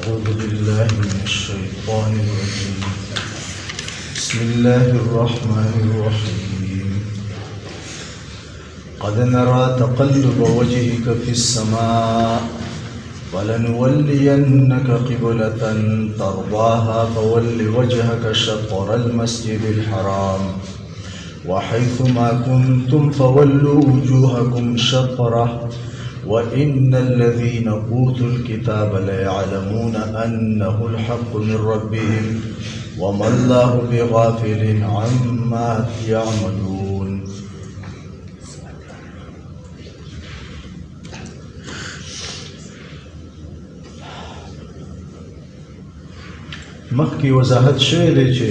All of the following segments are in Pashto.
أعوذ بالله من الشيطان الرجيم. بسم الله الرحمن الرحيم. قد نرى تقلب وجهك في السماء فلنولينك قبلة ترضاها فول وجهك شطر المسجد الحرام وحيث ما كنتم فولوا وجوهكم شطره وإن الذين أوتوا الكتاب ليعلمون أنه الحق من ربهم وما الله بغافل عما يعملون. مخکی وضاحت شوی دی چې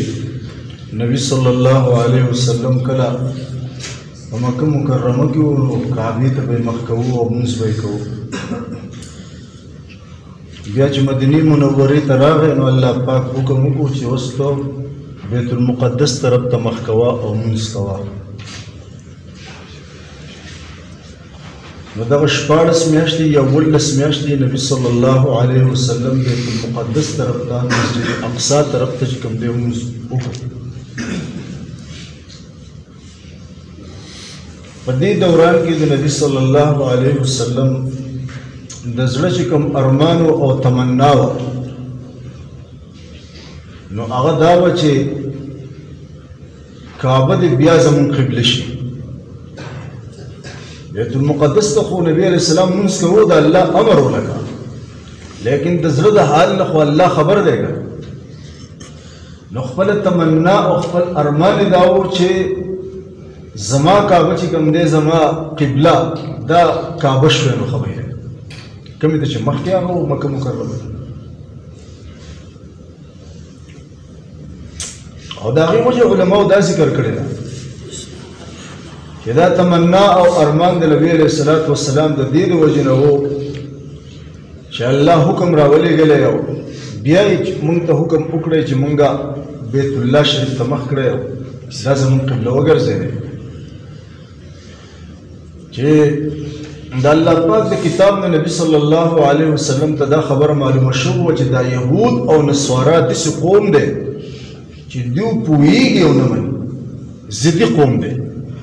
نبی صلی الله علیه وسلم کله په مکه مکرمه کې ورو کعبې ته به مخ کوو او مونځ به یې کوو. بیا چې مدینې منورې ته راغی نو الله پاک حکم وکړو چې اوس ته بیت المقدس طرف ته مخ کوه او مونځ کوه. نو دغه 14 میاشتې یا 18 میاشتې نبی صلی الله علیه وسلم بیت المقدس طرف ته مسجد اقصی طرف ته چې کوم دی مونځ وکړو. په دې دوران کې د نبی صلی الله علیه وسلم د زړه چې کوم ارمان او تمنا و نو هغه دا و چې کعبه دې بیا زموږ قبله شي. بیت المقدس ته خو نبی علیه السلام مونځ کوو د الله امر ولکه، لیکن د زړه د حال نه خو الله خبر دی که نو خپل تمنا او خپل ارمان دا و چې زما کعبه چې کوم دی زما قبله دا کعبه شوی نو خبره کومې ته چې مخکې هغه و مکه مکرمه او د هغې وجه علماو دا ذکر کړی ده چې دا تمنا او ارمان د نبي علیه الصلاة والسلام د دې د وجې نه و چې الله حکم راولېږلی او بیا یې موږ ته حکم وکړی چې موږ بیت الله شریف ته مخ کړی او دا زموږ قبله وګرځېدی. چې د الله پاک د کتاب نه نبی صلی الله علیه وسلم ته دا خبره معلومه شوې وه چې دا یهود او نصارا داسې قوم دی چې دوی پوهېږي او نه مني، ضدي قوم دی.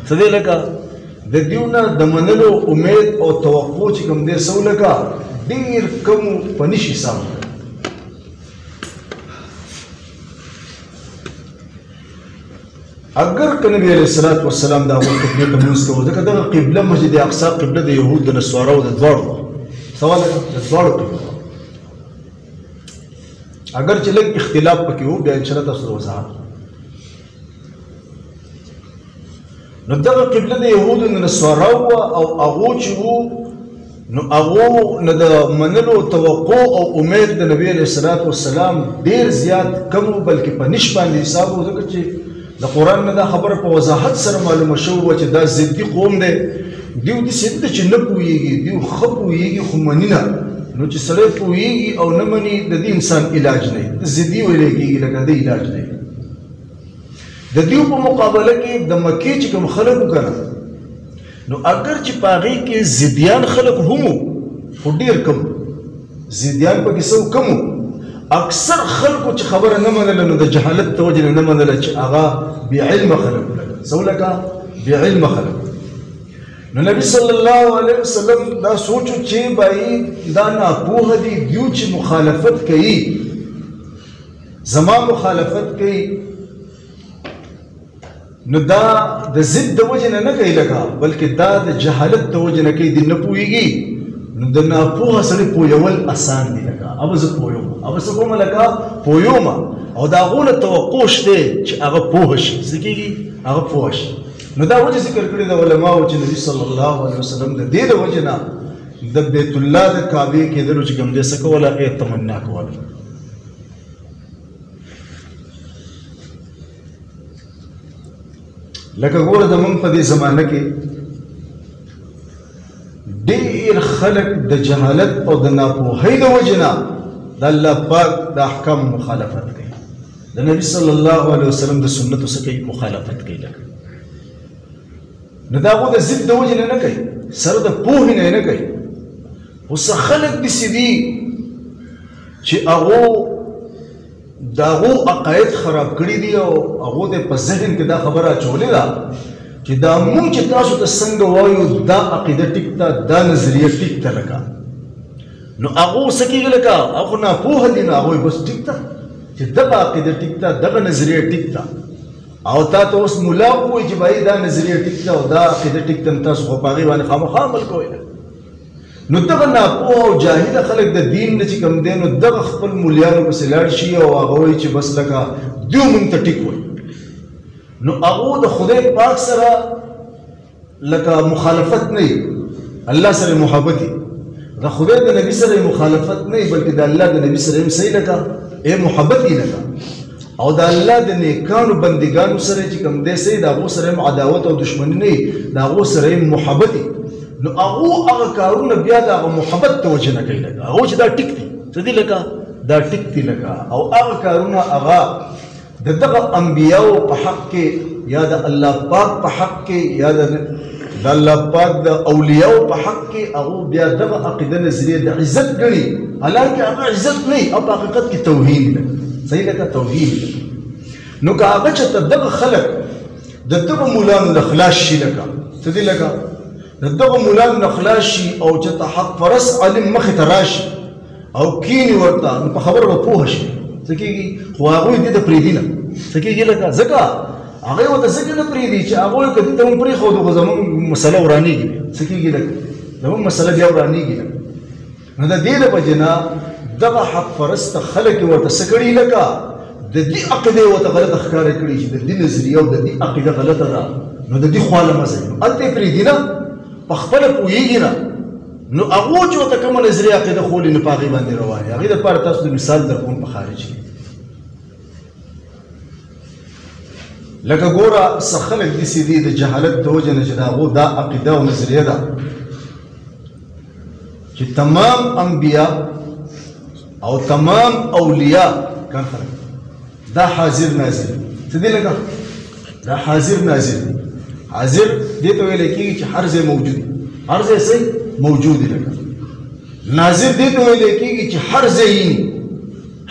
څه دی لکه د دوی نه د منلو امید او توقع چې کوم دی څه لکه ډېر کم په نشي حساب. اگر که نبی علیه الصلاة والسلام دا اول قبله ته مونځ کوو ځکه دغه قبله مسجد اقصی قبله د یهود د نصاراو د دواړو سوال د دواړو قبله اگر چې لږ اختلاف پکې و بیا انشاءالله تاسو ته وضاحت. نو دغه قبله د یهودو د نصاراو وه او هغو چې وو نو هغو نه د منلو توقع او امید د نبی علیه الصلاة والسلام ډېر زیات کم و بلکې په نش باندې حساب و ځکه چې د قرآن نه دا خبره په وضاحت سره معلومه شوې وه چې دا ضدي قوم دی. دوی داسې نه ده چې نه پوهېږي، دوی ښه پوهېږي خو مني نه. نو چې سړی پوهېږي او نه مني د دې انسان علاج نه وي، ضدي ویلی کېږي لکه د علاج نه وي. د دوی په مقابله کې د مکې چې کوم خلک وو که نه نو اگر چې په هغې کې ضدیان خلک هم وو خو ډېر کم ضدیان پکې څه کم وو. اکثر خلکو چې خبره نه منله نو د جهالت د وجې نه منله چې هغه بېعلمه خلک ولکه څه ولکه بېعلمه خلک. نو نبي صلی الله علیه وسلم دا سوچو چې بای دا ناپوهه دي دوی چې مخالفت کوي زما مخالفت کوي نو دا د ضد د وجې نه نه کوي لکه بلکې دا د جهالت د وجې نه کوي دي نه پوهېږي. نو د ناپوهه سړي پوهول اسان دي لکه ابه زه پوهیم ابه څه کومه لکه پوهیم او د هغو نه توقع شته چې هغه پوه شي څه کېږي هغه پوه شي. نو دا وجه ذکر کړې د علماو چې نبي صلی الله علیه وسلم د دې د وجې نه د بیت الله د کعبې کېدلو چې کوم دی څه کوله تمنا کوله. لکه ګوره زموږ په دې زمانه کې ډېر خلک د جهالت او د ناپوهۍ د وجې نه د الله پاک د احکامو مخالفت کوي، د نبي صلی الله علیه وسلم د سنتو څه کوي مخالفت کوي. لکه نو دا هغو د ضد د وجې نه کوي، سره د پوهې نه کوي. اوس خلک داسې دي چې هغه داغو عقاید خراب کړی دي او هغه د په ذهن کې دا خبره اچولې ده چې دا مونږ چې تاسو ته څنګه وایو دا عقیده ټیک ده دا نظریه ټیک ده لکه نو هغه څه کېږي لکه هغه ناپوهه دي نو هغوی بس ټیک ده چې دغه عقیده ټیک ده دغه نظریه ټیک ده او تا ته اوس ملا ووایي چې بھائی دا نظریه ټیک ده او دا عقیده ټیک ده نو تاسو خو په هغې باندې خامخا عمل کوئ نو دغه ناپوه او جاهله خلک د دین نه چې کوم دی نو دغه خپل مولیانو پسې لاړ شي او هغه وایي چې بس لکه دوی مونږ ته ټیک وایي نو هغه د خدای پاک سره لکه مخالفت نه الله سره محبت د خدای د نبی سره مخالفت نه بلکې د الله د نبی سره هم صحیح لکه محبت یې لکه او د الله د نیکانو بندګانو سره چې کوم دی صحیح د هغو سره هم عداوت او دشمني نه د هغو سره هم محبت نو هغه کارونه بیا د هغه محبت توجه نه کوي لکه هغه چې دا ټیک دي څه دي لکه دا ټیک دي لکه او هغه کارونه هغه د دغه انبیاو په حق کې یا د الله پاک په حق کې یا د الله پاک د اولیاو په حق کې هغه بیا دغه عقیده نظریه د عزت ګڼي حالانکه هغه عزت نه او په حقیقت کې توهین ده صحیح لکه توهین نو که هغه چې دغه خلک د دغه مولانو د خلاص شي لکه څه دي لکه دغه مولانو نه خلاص شي او چې ته حق پرست عالم مخې ته راشي او کینی ورته نو په خبره به پوه شي څه کېږي خو هغوی دې ته پرېږدي نه څه کېږي لکه ځکه هغوی ورته ځکه نه پرېږدي چې هغوی که دې ته هم پرېښودو خو زموږ مسله ورانېږي څه کېږي لکه زموږ مسله بیا ورانېږي نو د دې د وجې نه دغه حق پرسته خلک یې ورته څه کړي لکه د دې عقیده یې ورته غلطه ښکاره کړي چې د دې نظریه او د دې عقیده غلطه ده نو د دې خواله مه ځئ نو هلته یې پرېږدي نه په خپله پوهېږي نه نو هغو چې ورته کومه نظریه عقیده ښولي نو په هغې باندې روان هغې دپاره تاسو د مثال در کوم په خارج کې لکه ګوره څه خلک داسې دي د جهالت د وجې نه چې د هغو دا عقیده او نظریه ده چې تمام انبیا او تمام اولیاء کم خلک دا حاضر ناظر څه دي لکه دا حاضر ناظر حاضر دې ته ویل کېږي چې هر ځای موجود وي هر ځای څه موجود وي لکه ناظر دې ته ویل کېږي چې هر ځای ییني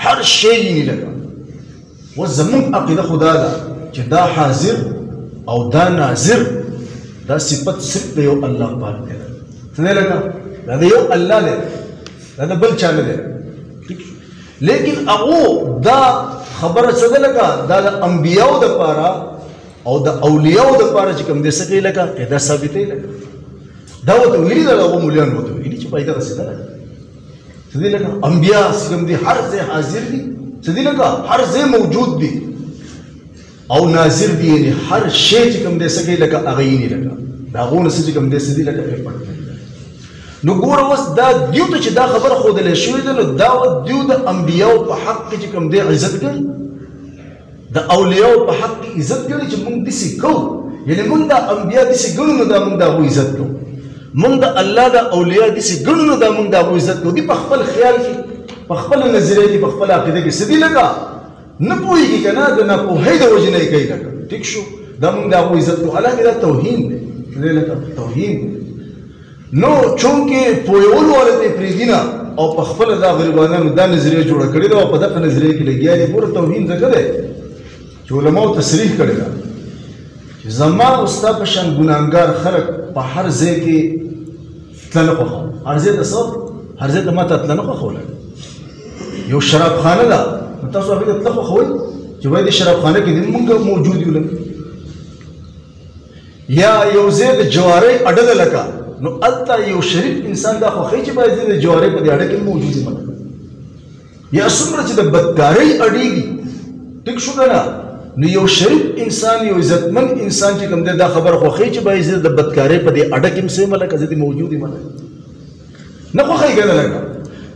هر شی ییني لکه اوس زموږ عقیده خو دا ده چې دا حاضر او دا ناظر دا صفت صرف د یو الله پاک دی څه دی لکه دا د یو الله دی دا د بل چا نه دی لیکن هغو دا خبره څه ده لکه دا د انبیاو دپاره او د اولیاو دپاره چې کوم دی څه کوي لکه دا ثابتوي لکه دا ورته ویلي ده د هغو مولیانو ورته ویلي چې بھائی دغسې ده لکه څه دی لکه انبیا چې کوم دی هر ځای حاضر دي څه دی لکه هر ځای موجود دي او ناظر دی یعنی هر شی چې کوم دی څه کوي لکه هغه یې لکه د هغو نه څه چې کوم دی څه دي لکه پټ نو ګوره اوس دا دیو ته چې دا خبره ښودلی شوې ده نو دا دیو د انبیاو په حق کې چې کوم دی عزت ګڼي د اولیاو په حق کې عزت ګڼي چې موږ داسې کوو یعنې موږ دا انبیا داسې ګڼو نو دا موږ د هغو عزت کوو موږ د الله د اولیاء داسې ګڼو نو دا موږ د هغو عزت کوو دي په خپل خیال کې په خپله نظریه کې په خپله عقیده کې څه دي لکه نه پوهېږي که نه د ناپوهۍ د وجې نه یې کوي لکه ټیک شو دا موږ د هغو عزت کوو حالانکې دا توهین دی لکه توهین نو چونکې پوهېولو والا ته یې پرېږدي نه او په خپله دا غریبانانو دا نظریه جوړه کړې ده او په دغه نظریه کې لګیا دي ګوره توهین ځکه دی چې علماو تصریح کړې ده چې زما او ستا په شان ګناهګار خلک په هر ځای کې تله نه خوښوم هر ځای ته څه هر ځای ته ما ته تله نه خوښولی یو شرابخانه ده نو تاسو هغې ته تله خوښوئ چې باید دې شرابخانه کې دې مونږ موجود یو لکه یا یو ځای د جوارۍ اډه ده لکه نو هلته یو شریف انسان دا خوښوي چې باید د جوارۍ په دې اډه کې موجود وي یا څومره چې د بدکارۍ اډې دي ټیک شو که نه نو یو شریف انسان یو عزتمند انسان چې کوم دی دا خبره خوښوي چې باید زه د بدکارۍ په دې اډه کې هم څه یم لکه زه دې موجود یم نه خوښوي که نه لکه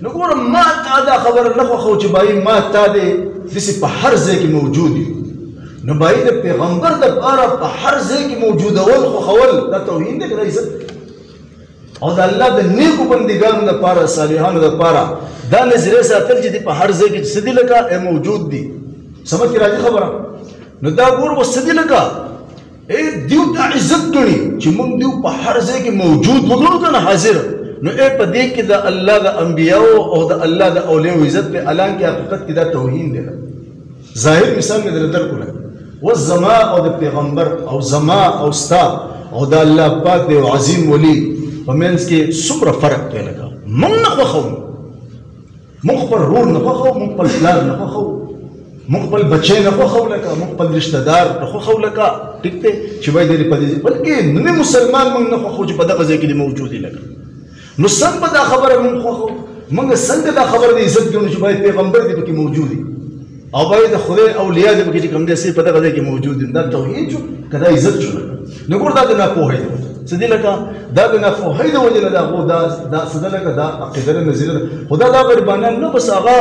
نو ګوره ما تا دا خبره نه خوښوو چې باید ما تا دې داسې په هر ځای کې موجود یو نو باید د پیغمبر دپاره په هر ځای کې موجودول خوښول دا توهین دی که دا عزت او د الله د نیکو بندګانو دپاره صالحانو دپاره دا نظریه ساتل چې دي په هر ځای کې څه دي لکه موجود دي سمجھ کې راځي خبره نو دا ګوره اوس څه دي لکه دیو ته عزت ګڼي چې موږ دیو په هر ځای کې موجود وګڼو که نه حاضر نو اے په دې کې د الله د انبیاو او د الله د اولیاء عزت په اعلان کې حقیقت کې دا توهین دی. ظاهر مثال مې درکو و زما او د پیغمبر او زما او ستا او د الله پاک دی او عظیم ولی په منځ کې څومره فرق دی. لکه موږ نه خوښو، موږ خپل رور نه خوښو، موږ خپل پلار نه خوښو، موږ خپل بچی نه خوښو، لکه موږ خپل رشته دار نه خوښو، لکه ټیک دی چې وایي دی په دې، بلکې نه مسلمان موږ نه خوښو چې په دغه ځای کې موجود دی. لکه نو څنګه دا خبره موږ خوښو؟ موږ څنګه دا خبره د عزت ګڼو چې باید پیغمبر دې پکې موجود وي او باید د خدای اولیاء دې پکې چې کوم دي په دغه ځای کې موجود دي؟ دا توحید شو که دا عزت شو؟ نو ګور دا د ناپوهۍ دی څه دي، لکه دا د ناپوهۍ د وجې نه دا څه ده، لکه دا عقیده نه نظریه ده. خو دا غریبانان نه، بس هغه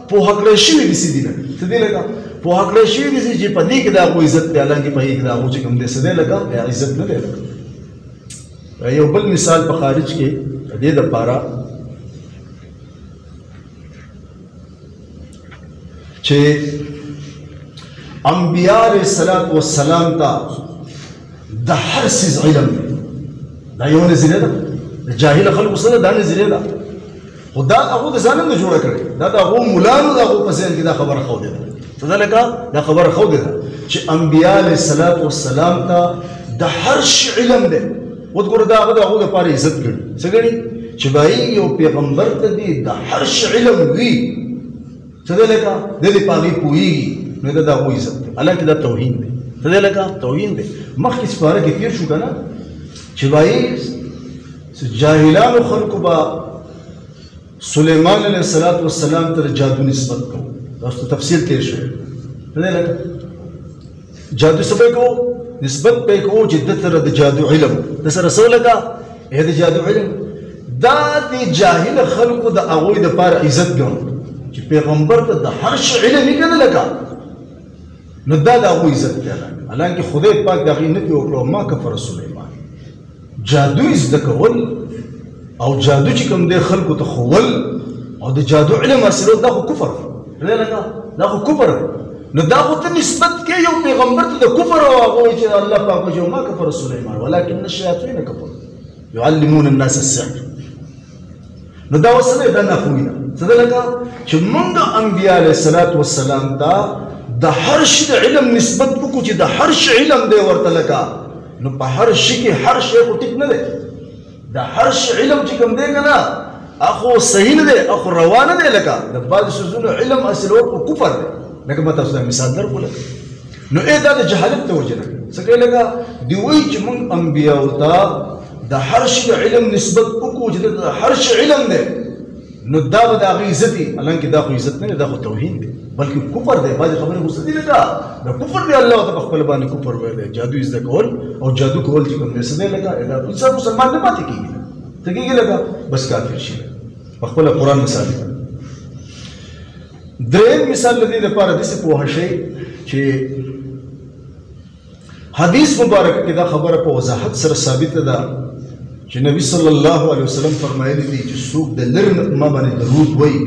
پوهه کړی شوي دي دي نه څه دي، لکه پوهه کړی شوي دي چې په دې کې د هغو عزت دی، حالانکې په هغې کې د هغو چې کوم دی څه دی، لکه عزت نه دی. لکه یو بل مثال په خارج کې د دې دپاره چې انبیاء علیه الصلاة والسلام ته د هر څیز علم دی. دا یو نظریه ده د جاهل خلکو سره، دا نظریه ده، خو دا هغو د ځان نه جوړه کړې، دا د هغو ملانو د هغو په ذهن کې دا خبره ښودې ده. څه ده؟ لکه دا خبره ښودې ده چې انبیاء علیه الصلاة والسلام ته د هر شي علم دی. وګوره دا هغه د هغو لپاره عزت ګڼي. څه ګڼي؟ چې بهایي یو پیغمبر ته دې د هر شي علم وي، څه دی، لکه د دې په هغې پوهېږي، نو دا د هغو عزت دی، حالانکې دا توهین دی. څه دی؟ لکه توهین دی. مخکې سپاره کې تېر شو که نه چې بهایي جاهلانو خلکو به سلیمان علیه الصلاة والسلام ته جادو نسبت کوو. دا اوس تفصیل تېر شوی. څه دی؟ لکه جادو څه به یې کوو؟ نسبت به یې کوو چې ده سره د جادو علم، ده سره څه لکه د جادو علم. دا د جاهل خلکو د هغوی دپاره عزت ګڼو چې پیغمبر ته د هر شي علم یې که نه، لکه نو دا د هغوی عزت دی. حالانکې خدای پاک د هغې نفي وکړه ما کفر سلیمان. جادو یې زده کول او جادو چې کوم دی خلکو ته ښوول او د جادو علم حاصلول، دا خو کفر دی. لکه دا خو کفر دی. نو دا خو ته نسبت کې یو پیغمبر ته د کفر او هغه وایي چې الله پاک وایي ما کفر سلیمان ولکن الشیاطین کفروا یعلمون الناس السحر. نو دا اوس نه دا نفوی ده. څه ده؟ لکه چې موږ انبیاء علیه الصلاة والسلام ته د هر شي د علم نسبت وکړو چې د هر شي علم دی ورته، لکه نو په هر شي کې هر شی خو ټیک نه دی. د هر شي علم چې کوم دی که نه اخو صحیح نه دی، اخو روا نه دی. لکه د بعضې څیزونو علم حاصلول خو کفر دی. لکه ما تاسو ته مثال درکړو. لکه نو دا د جهالت د وجې نه څه کوي، لکه دوی وایي چې موږ انبیاو ته د هر شي د علم نسبت وکړو چې د هر شي علم دی، نو دا به د هغې عزت وي، حالانکې دا خو عزت نه دی، دا خو توهین دی، بلکې کفر دی. بعضې خبرې خو څه دي، لکه دا کفر دی. الله ته په خپله باندې کفر ویلی، جادو زده کول او جادو کول چې کوم دی څه دی، لکه دا انسان مسلمان نه پاتې کېږي، څه کېږي، لکه بس کافر شي. په خپله قرآن مثال دی. درېیم مثال د دې لپاره داسې پوهه شئ چې حدیث مبارک کې دا خبره په وضاحت سره ثابته ده چې نبی صلی الله علیه وسلم فرمایلی دي چې څوک د لرې نه ما باندې درود وایي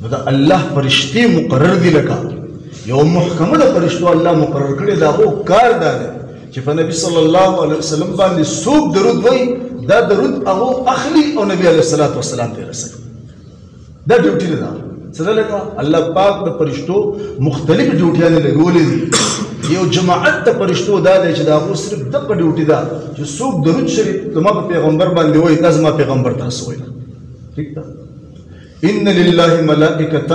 نو د الله فرشتې مقرر دي. لکه یو محکمه د فرشتو الله مقرر کړې، د هغو کار دا دی چې په نبی صلی الله علیه وسلم باندې څوک درود وایي دا درود هغو اخلي او نبی علیه الصلاة والسلام ته رسوي. دا ډیوټي ده. څه ده؟ لکه الله پاک د فرشتو مختلف ډیوټیانې لګولې دي. یو جماعت د فرشتو دا دی چې د هغو صرف دغه ډیوټي ده چې څوک درود شریف زما په پیغمبر باندې وایي دا زما پیغمبر ته رسوي. ٹھیک ده؟ ان لله ملائکة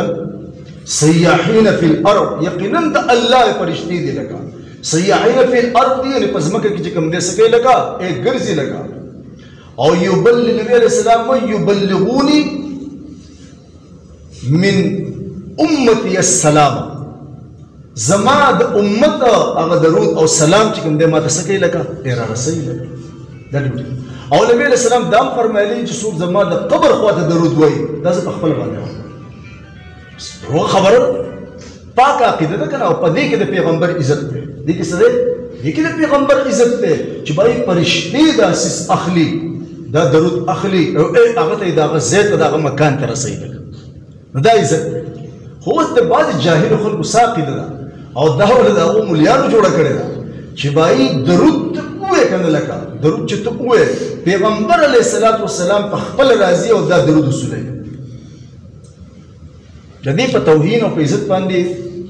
سیاحین فی الارض، یقینا د الله فرشتې دي لکه سیاحین فی الارض دي، یعنې په ځمکه کې چې کوم دی څه کوي، لکه ګرځي. لکه او نبی علیه السلام وایي یبلغوني من امتی السلام، زما د امت هغه درود او سلام چې کوم دی ما ته څه کوي، لکه را رسوي. دا ډیوټي. او نبی علیه السلام دا هم فرمایلي چې څوک زما د قبر خواته درود وایي دا زه په خپله باندې وایم. روغه خبره پاکه عقیده ده که نه، او په دې کې د پیغمبر عزت دی. دې کې څه دی؟ دې کې د پیغمبر عزت دی چې بهایي فرشتې دا سیس اخلي، دا درود اخلي او هغه ته یې د هغه ځای ته د هغه مکان ته رسوي. نو دا عزت دی. خو اوس د بعضې جاهلو خلکو څه عقیده ده او دا ولې د هغو ملیانو جوړه کړې ده چې بهایي درود اوه کنه لکه درود چې ته اوه پیغمبر علیه الصلاۃ والسلام په خپل راضي او دا درود وسولې د دې په توهین او په عزت باندې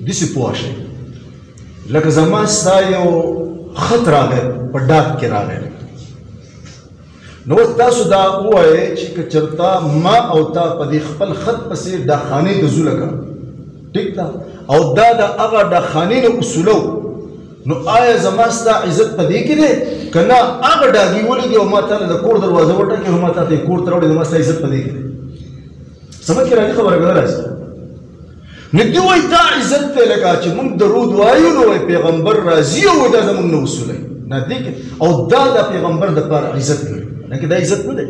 دسی پوه شي لکه زما ستا یو خط راغی په ډاک کې راغی نو تاسو دا ووایئ چې که چېرته ما او تا په دې خپل خط پسې ډاکخانې ته ځو لکه ټیک ده او دا د هغه ډاکخانې نه اصولو نو آیا زما ستا عزت په دې کې دی که نه هغه ډاګي ولګي او ما تاله د کور دروازه وټاکي او ما تا ته یې کور ته راوړي زما ستا عزت په دې کې دی سمجھ کې راځي خبره که نه راځي نو دوی وایي دا عزت دی لکه چې موږ درود وایو نو وایي پیغمبر راځي او دا زموږ نه وصولوي نه دې کې او دا د پیغمبر دپاره عزت نه وي لکه دا عزت نه دی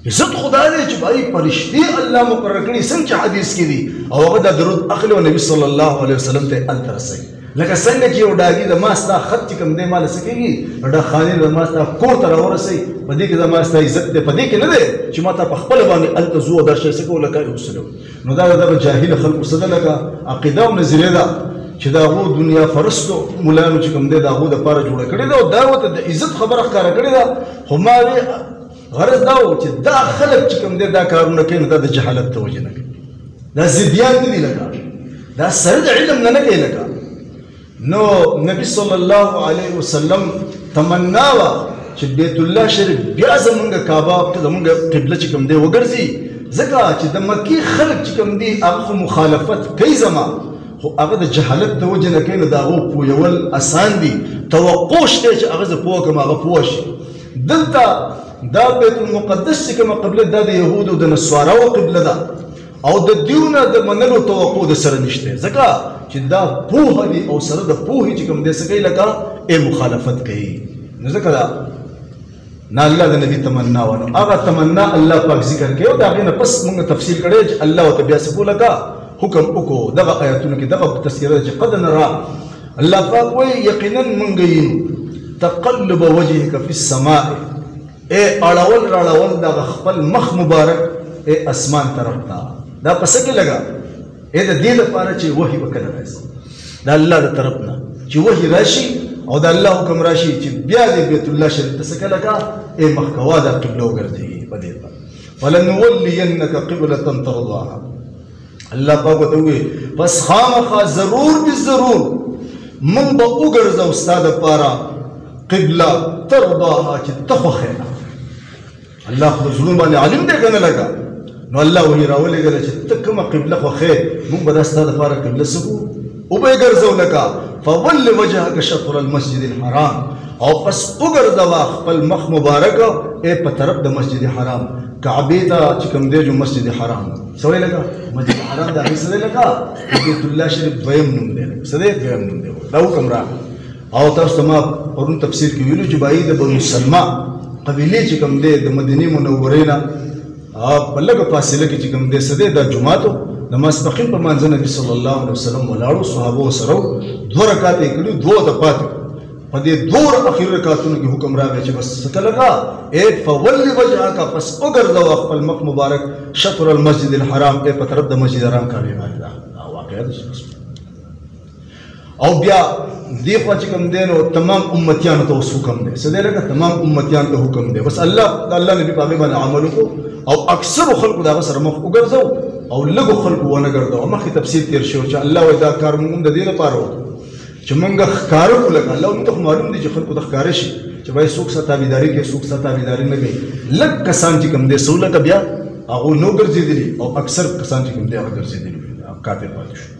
عزت خدا دی چې بھائی فرشتي الله مقرر کړي څنګه چې حدیث کې دي او هغه دا درود اخلي او نبي صلی الله علیه وسلم ته هلته رسوي لکه څنګه چې یو ډاګي زما ستا خط چې کوم دی ماله څه کېږي نو ډاکخانې زما ستا کور ته راورسوي په دې کې زما ستا عزت دی په دې کې نه دی چې ما ته په خپله باندې هلته ځو او دا شی څه کوو لکه وسلو نو دا دغه جاهله خلکو څه ده لکه عقیده او نظریه ده چې د هغو دنیا فرستو ملایانو چې کوم دی د هغو دپاره جوړه کړې ده او دا ورته د عزت خبره ښکاره کړې ده خو ما غرض دا و چې دا خلک چې کوم دی دا کارونه کوي نو دا د جهالت د وجې نه کوي دا ضدیان نه دي لکه دا سره د علم نه کوي لکه نو نبی صلی الله علیه وسلم تمنا وه چې بیت الله شریف بیا زمونږ کعبه زمونږ قبله چې کوم دی وګرځي ځکه چې د مکې خلک چې کوم دي هغه خو مخالفت کوي زما خو هغه د جهالت د وجې نه کوي نو د هغو پوهول اسان دي توقع شته چې هغه زه پوه کړم هغه پوه شي دلته دا بیت المقدس چې کومه قبله دا د یهودو د نسواراو قبله ده او د دیونه د منلو توقع د سره نشته ځکه چې دا پوهه دي او سره د پوهې چې کوم دی څه کوي لکه مخالفت کوي نو ځکه دا نه الله د نبي تمنا و نو هغه تمنا الله پاک ذکر کوي او د هغې نه پس موږ تفصیل کړی چې الله ورته بیا څه لکه حکم وکړو دغه آیاتونو کې دغه تذکره ده چې قد نرى الله پاک وایي یقینا موږ وینو تقلب وجهک فی السماء اړول راړول دغه خپل مخ مبارک اسمان طرف ته دا په څه کې لګا د دې لپاره چې وحي به کله راشي د الله د طرف نه چې وحي راشي او د الله حکم راشي چې بیا د بیت الله شریف ته څه کله کا مخکوا د قبله وګرځي په دې باندې فلنولینک قبلة ترضاها الله پاک ته وي بس خامخا ضرور به ضرور من به وګرځو ستا دپاره قبله ترضاها چې ته خوښېږه الله خو زړونو باندې عالم دی که نه لګه نو الله وحي راولېږله چې ته کومه قبله خوښې موږ به دا ستا دپاره قبله څه کړو وبه یې ګرځو لکه فول وجهک شطر المسجد الحرام او پس وګرځوه خپل مخ مبارک په طرف د مسجد حرام کعبې ته چې کوم دی جو مسجد حرام څه وایي لکه مسجد حرام د هغې څه دی لکه بیت الله شریف دویم نوم دی لکه څه دی دویم نوم دی دا حکم راغی او تاسو ته ما پرون تفسیر کې ویلو چې بایي د بنو سلمه قبیلې چې کوم دی د مدینې منورې نه په لږه فاصله کې چې کوم دی څه دی دا جومات و د ماسپښین په مانځه نبي صلی الله علیه وسلم ولاړو صحابو سره دوه رکعته یې کړي دوه ته پاتې په دې دوه اخر رکعتونو کې حکم راغی چې بس څه ته لګا فول وجهک پس وګرځوه خپل مخ مبارک شطر المسجد الحرام په طرف د مسجد حرام کعبې باندې دا واقعه ده او بیا دې خوا چې کوم دی نو تمام امتیانو ته اوس حکم دی څه دی لکه تمام امتیانو ته حکم دی بس الله د الله نبي په هغې باندې عمل وکړو او اکثرو خلکو د هغه سره مخ وګرځو او لږو خلکو ونه ګرځو مخکې تفصیل تېر شو چې الله وایي دا کار موږ د دې لپاره وکړو چې موږ ښکاره کړو لکه الله موږ ته خو معلوم دی چې خلکو ته ښکاره شي چې وایي څوک ستا تابعداري کوي څوک ستا تابعداري نه کوي لږ کسان چې کوم دی څو لکه بیا هغوی نو ګرځېدلي او اکثر کسان چې کوم دی هغه ګرځېدلي کافر پاتې شو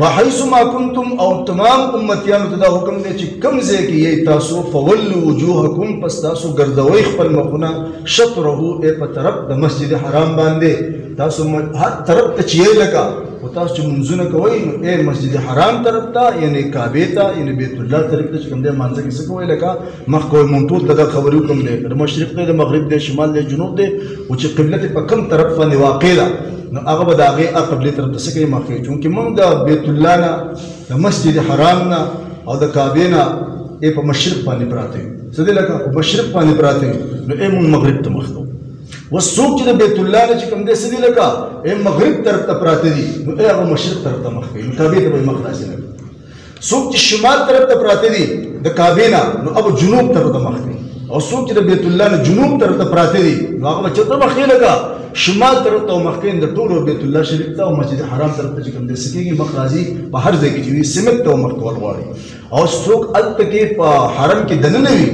وحيث ما كنتم او تمام امتیانو ته دا حکم دی چې کوم ځای کې یې تاسو فولوا وجوهکم پس تاسو ګرځوئ خپل مخونه شطره په طرف د مسجد حرام باندې تاسو هر طرف ته چې یې لکه او تاسو چې منځونه کوئ نو مسجد حرام طرف ته یعنې کعبې ته یعنې بیت الله طرف ته چې کوم دی مانځه کې څه کوئ لکه مخ کوئ مونږ ټول ته دا خبرې وکړم دی د مشرق دی د مغرب دی شمال دی جنوب دی او چې قبله په کوم طرف باندې واقع ده نو هغه به د هغې قبلې طرف ته څه کوي مخ کوي چونکې موږ د بیت الله نه د مسجد حرام نه او د کعبې نه په مشرق باندې پراته یو څه دی لکه په مشرق باندې پراته یو نو موږ مغرب ته مخ کوو اوس څوک چې د بیت الله نه چې کوم دی څه دی لکه مغرب طرف ته پراته دي نو هغه مشرق طرف ته مخ کوي نو کعبې ته به یې مخ داسې نه کوي څوک چې شمال طرف ته پراته دي د کعبې نه نو اب جنوب طرف ته مخ کوي، او څوک چې د بیت الله نه جنوب طرف ته پراته دي نو هغه به چېرته مخ کوي؟ لکه شمال طرف ته مخ کوي، د ټولو بیت الله شریف ته او مسجد حرام طرف ته چې کوم دی څه کېږي مخ راځي، په هر ځای کې چې وي سمت ته مخ کول غواړي. او څوک هلته کې په حرم کې دننه وي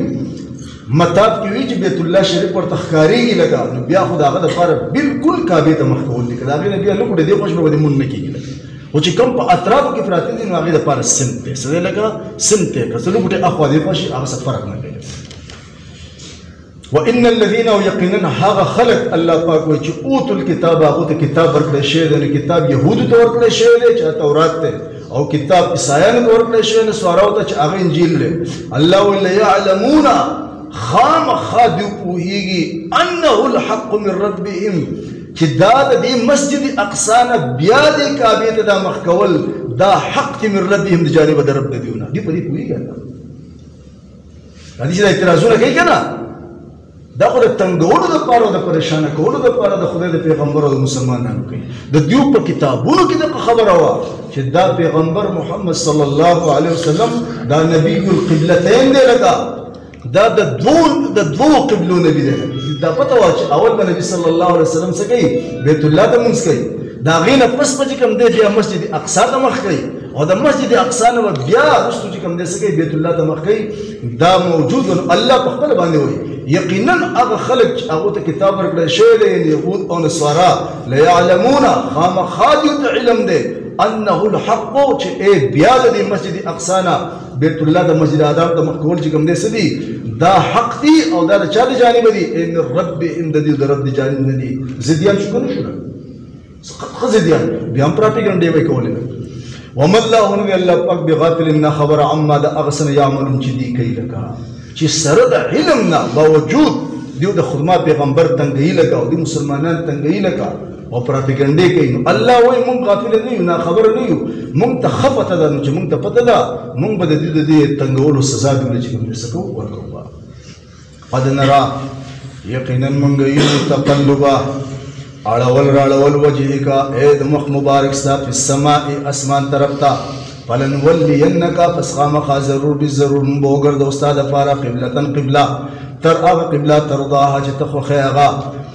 مطاف کې وي چې بیت الله شریف ورته ښکارېږي لکه، نو بیا خو د هغه دپاره بالکل کعبې ته مخ کول دي، که د هغې نه بیا لږ دې خوش به د مونږ نه کېږي لکه، خو چې کوم په اطرافو کې پراته دي نو هغې دپاره سمت دی، څه دی لکه سمت دی، که څه لږ اخوا دېخوا شي هغه څه فرق نه کوي. وان الذين يقينا هغه خلق الله پاک وایي چې اوتوا الکتاب هغو ته کتاب ورکړی شوی دی، نو کتاب یهودو ته ورکړی شوی دی چې تورات دی، او کتاب عیسایانو ته ورکړی شوی نصاراو ته چې هغه انجیل دی. الله وایي لیعلمون خامخا دوی پوهېږي انه الحق من ربهم چې دا د دې مسجد اقصا نه بیا دې کعبې ته دا مخ کول دا حق دی من ربهم د جانبه د رب د دوی نه، دوی په دې پوهېږي. الله دې چې دا اعتراضونه کوي که نه دا خو د تنګولو دپاره او د پریشانه کولو دپاره د خدای د پیغمبر او د مسلمانانو کوي. د دوی په کتابونو کې دغه خبره وه چې دا پیغمبر محمد صلی الله علیه وسلم دا نبی القبلتین دی، لکه دا د دوو قبلو نبی دی. دا پته وه چې اول به نبی صلی الله علیه وسلم څه کوي؟ بیت الله ته لمونځ کوي، د هغې نه پس به چې کوم دی بیا مسجد اقصا ته مخ کوي، او د مسجد اقصا نه به بیا وروستو چې کوم دی څه کوي؟ بیت الله ته مخ کوي. دا موجود الله په خپله باندې وایي یقینا هغه خلک چې هغو ته کتاب ورکړی شوی دی یعنې یهود او نصارا لیعلمون خامخا دوی ته علم دی انه الحق چې بیا د دې مسجد اقصا نه بیت الله د مسجد حرام ته مخ کول چې کوم دی څه دي دا حق دي، او دا د چا د جانبه دي؟ من ربهم د دوی د رب د جانب نه دي. ضدیان شو که نه شو؟ ښه ضدیان بیا هم پراپیګنډې به یې کولې. وما الله نه دی الله پاک بغافل نه خبره عما د هغه څه نه یعملون چې دوی کوي، لکه چې سره د علم نه باوجود دوی د خدما پیغمبر تنګهي لکه او د مسلمانان تنګهي لکه او پراپیګنډې کوي. نو الله وایي مونږ غافل نه یو، ناخبره نه یو، مونږ ته ښه پته ده، نو چې مونږ ته پته ده مونږ به د دوی د دې تنګولو سزا دوی چې کوم څه کوو ورکوو. قد نرا یقینا مونږ وینو تقلبه اړول راړول وجهک اے د مخ مبارک ستا فی السماء اسمان طرف ته فلنولینک پس خامخا ضرور بالضرور مونږ به وګرځو ستا دپاره قبلتن قبله تر هغه قبله ترضاها چې ته خوښې هغه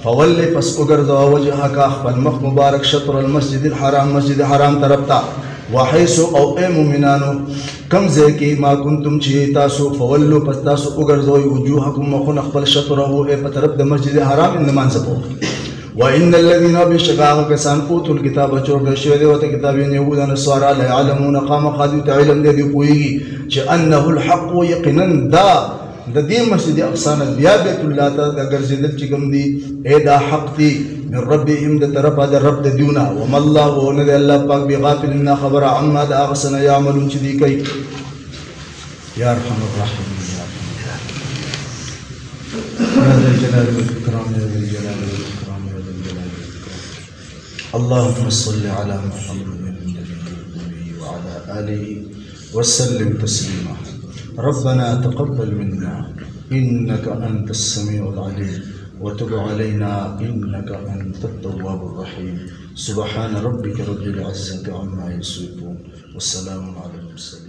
فولي پس وګرځوه وجهک خپل مخ مبارک شطر المسجد الحرام مسجد حرام طرف ته وحیث او اے مومنانو کم ځای کې ما کنتم چې تاسو فولو پس تاسو وګرځوئ وجوهکم مخونه خپل شطره اے په طرف د مسجد حرام لمانځه په وخت وان الذين بشقاق كسان اوتوا الكتاب چورګ شوی دی ورته کتاب یې یهود نصارا لا يعلمون قامخا دوی ته علم دی دوی پوهېږي چې انه الحق یقینا دا د دې مسجد اقصا نه بیا بیت الله ته د ګرځېدل چې کوم دي اے دا حق دی من ربهم د طرفه د رب د دوی نه. وما الله نه دی الله پاک بغافل نه خبره عما د هغه څه نه یعملون چې دوی کوي. یا ارحم الراحمین یا ذا الجلال والاکرام یا ذا الجلال والاکرام یا ذا الجلال والاکرام. اللهم صل على محمد النبي وعلى آله وسلم تسليما. ربنا تقبل منا إنك أنت السميع العليم وتب علينا إنك أنت التواب الرحيم. سبحان ربك رب العزة عما يصفون والسلام على المرسلين.